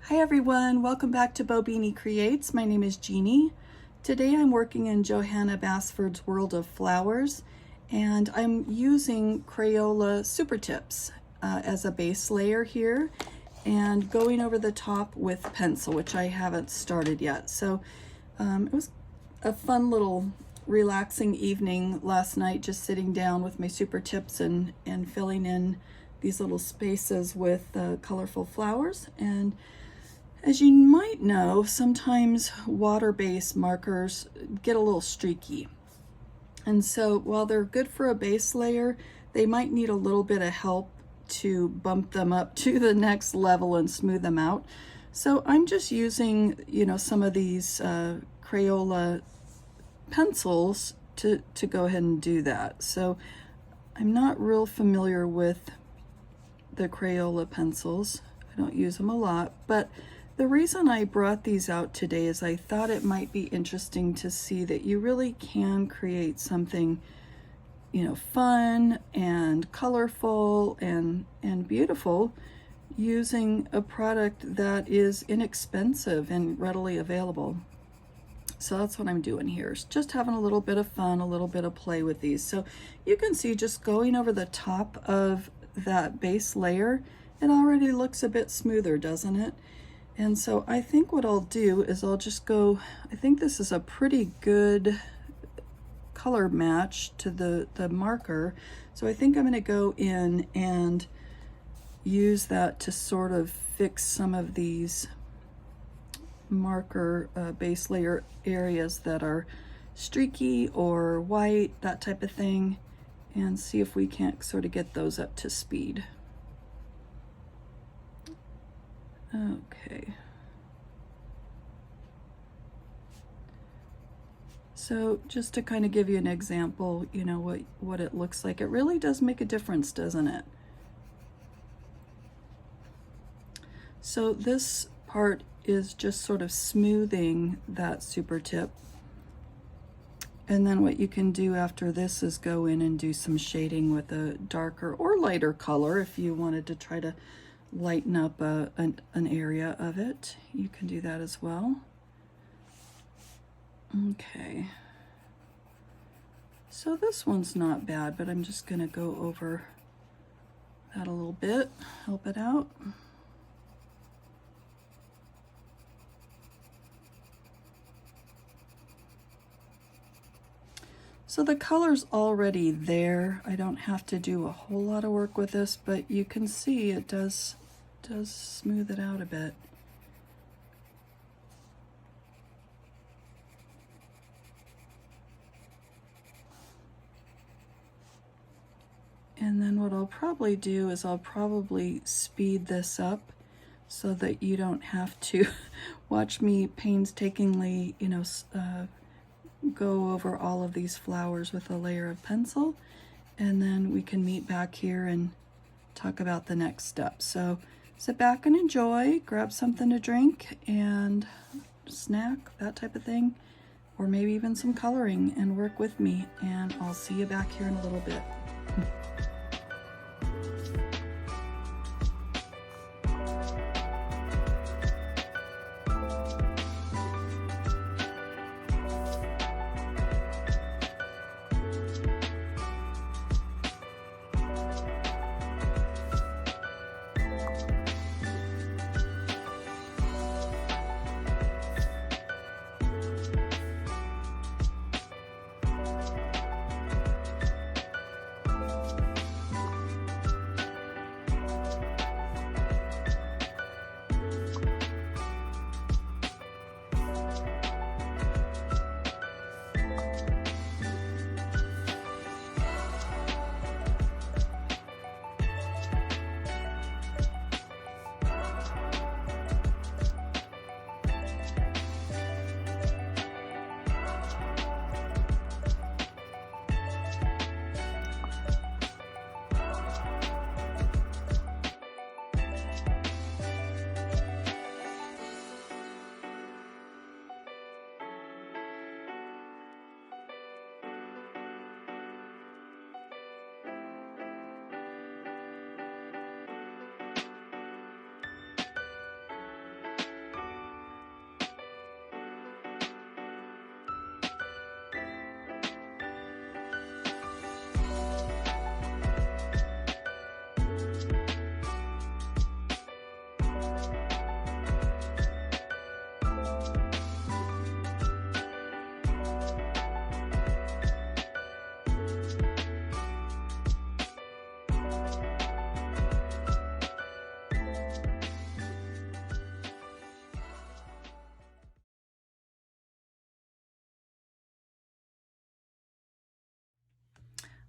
Hi everyone, welcome back to Bobini Creates. My name is Jeannie. Today I'm working in Johanna Basford's World of Flowers, and I'm using Crayola Supertips as a base layer here and going over the top with pencil, which I haven't started yet. So it was a fun little relaxing evening last night, just sitting down with my Supertips and filling in these little spaces with colorful flowers. And as you might know, sometimes water-based markers get a little streaky. And so while they're good for a base layer, they might need a little bit of help to bump them up to the next level and smooth them out. So I'm just using, some of these Crayola pencils to go ahead and do that. So I'm not real familiar with the Crayola pencils. I don't use them a lot, but the reason I brought these out today is I thought it might be interesting to see that you really can create something, fun and colorful and beautiful using a product that is inexpensive and readily available. So that's what I'm doing here, is just having a little bit of fun, a little bit of play with these. So you can see just going over the top of that base layer, it already looks a bit smoother, doesn't it? And so I think what I'll do is I'll just go, I think this is a pretty good color match to the marker. So I think I'm going to go in and use that to sort of fix some of these marker base layer areas that are streaky or white, that type of thing, and see if we can't sort of get those up to speed. Okay. So just to kind of give you an example, what it looks like, it really does make a difference, doesn't it? So this part is just sort of smoothing that super tip. And then what you can do after this is go in and do some shading with a darker or lighter color if you wanted to try to lighten up an area of it. You can do that as well. Okay. So this one's not bad, but I'm just going to go over that a little bit, help it out. So the color's already there. I don't have to do a whole lot of work with this, but you can see it does smooth it out a bit. And then what I'll probably do is I'll probably speed this up so that you don't have to watch me painstakingly, go over all of these flowers with a layer of pencil, and then we can meet back here and talk about the next step. So sit back and enjoy, grab something to drink and snack, that type of thing, or maybe even some coloring, and work with me, and I'll see you back here in a little bit.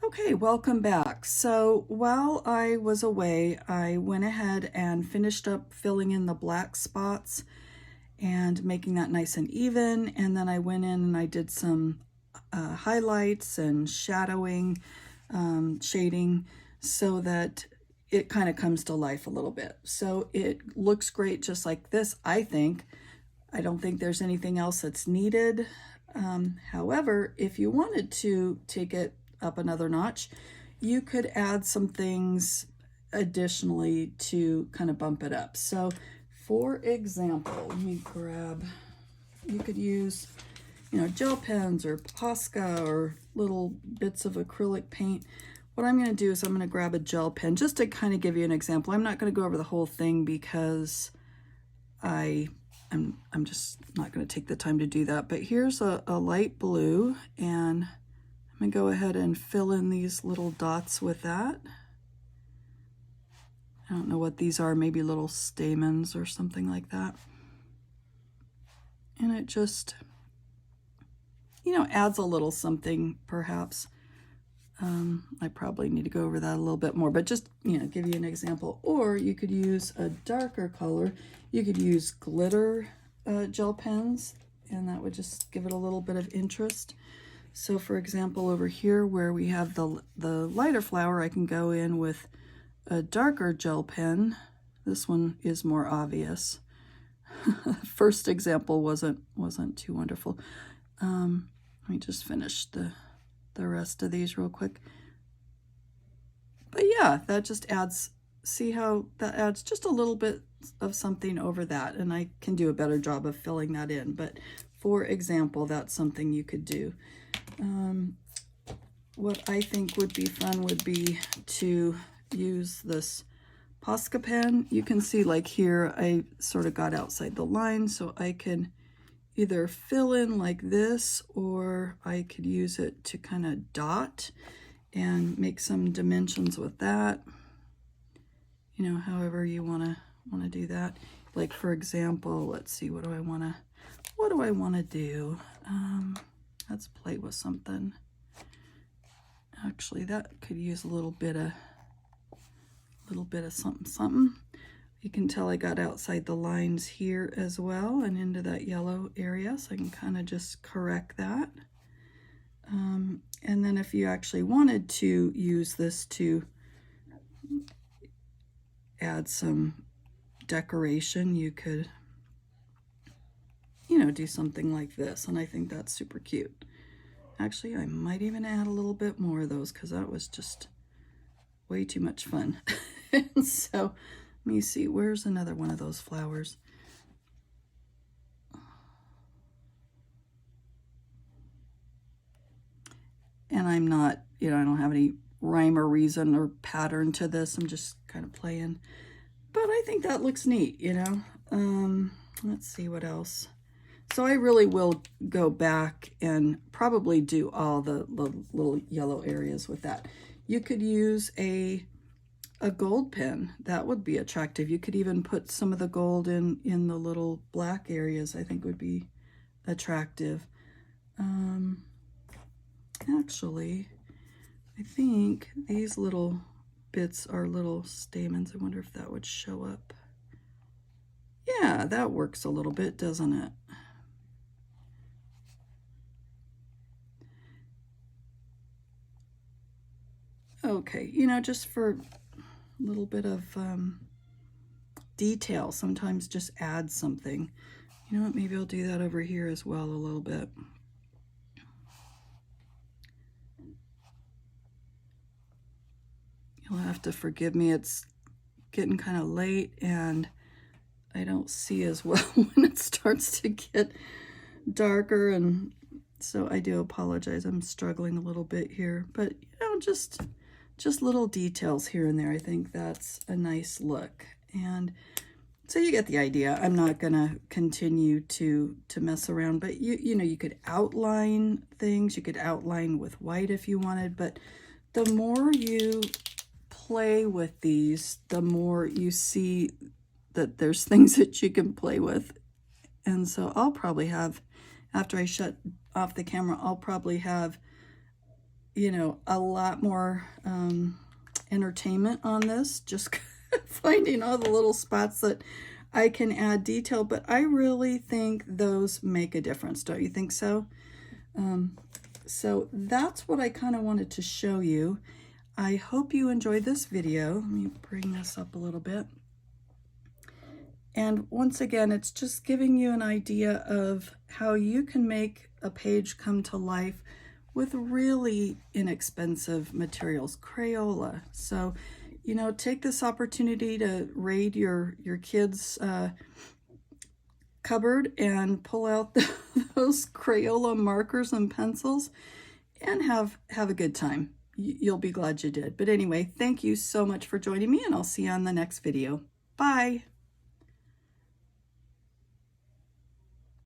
Okay, welcome back. So while I was away, I went ahead and finished up filling in the black spots and making that nice and even. And then I went in and I did some highlights and shadowing, shading, so that it kind of comes to life a little bit. So it looks great just like this, I think. I don't think there's anything else that's needed. However, if you wanted to take it up another notch, you could add some things additionally to kind of bump it up. So for example, let me grab, you could use, you know, gel pens or Posca or little bits of acrylic paint. What I'm going to do is I'm going to grab a gel pen just to kind of give you an example. I'm not going to go over the whole thing because I'm just not going to take the time to do that. But here's a light blue, and I'm going to go ahead and fill in these little dots with that. I don't know what these are, maybe little stamens or something like that. And it just, you know, adds a little something perhaps. I probably need to go over that a little bit more, but just, you know, give you an example. Or you could use a darker color. You could use glitter gel pens, and that would just give it a little bit of interest. So for example, over here where we have the lighter flower, I can go in with a darker gel pen. This one is more obvious. First example wasn't too wonderful. Let me just finish the rest of these real quick. But yeah, that just adds, see how that adds just a little bit of something over that, and I can do a better job of filling that in. But for example, that's something you could do. What I think would be fun would be to use this Posca pen. You can see like here, I sort of got outside the line, so I could either fill in like this, or I could use it to kind of dot and make some dimensions with that. You know, however you want to do that. Like for example, let's see, what do I want to do? Let's play with something. Actually, that could use a little bit of something. You can tell I got outside the lines here as well and into that yellow area, so I can kind of just correct that. And then if you actually wanted to use this to add some decoration, you could, you know, do something like this, and I think that's super cute. Actually, I might even add a little bit more of those because that was just way too much fun. So let me see, where's another one of those flowers? And I'm not, you know, I don't have any rhyme or reason or pattern to this. I'm just kind of playing. But I think that looks neat, you know. Let's see what else. So I really will go back and probably do all the little yellow areas with that. You could use a gold pen. That would be attractive. You could even put some of the gold in the little black areas. I think would be attractive. Actually, I think these little bits are little stamens. I wonder if that would show up. Yeah, that works a little bit, doesn't it? Okay, you know, just for a little bit of detail, sometimes just add something. You know what, maybe I'll do that over here as well a little bit. You'll have to forgive me, it's getting kind of late and I don't see as well when it starts to get darker, and so I do apologize. I'm struggling a little bit here, but you know, just little details here and there. I think that's a nice look. And So you get the idea. I'm not gonna continue to mess around, but you know, you could outline things. You could outline with white if you wanted, but the more you play with these, the more you see that there's things that you can play with. And so I'll probably have, after I shut off the camera, I'll probably have, you know, a lot more entertainment on this, just finding all the little spots that I can add detail, but I really think those make a difference. Don't you think so? So that's what I kind of wanted to show you. I hope you enjoyed this video. Let me bring this up a little bit. And once again, it's just giving you an idea of how you can make a page come to life with really inexpensive materials, Crayola. So, you know, take this opportunity to raid your kids' cupboard and pull out those Crayola markers and pencils and have a good time. You'll be glad you did. But anyway, thank you so much for joining me, and I'll see you on the next video. Bye.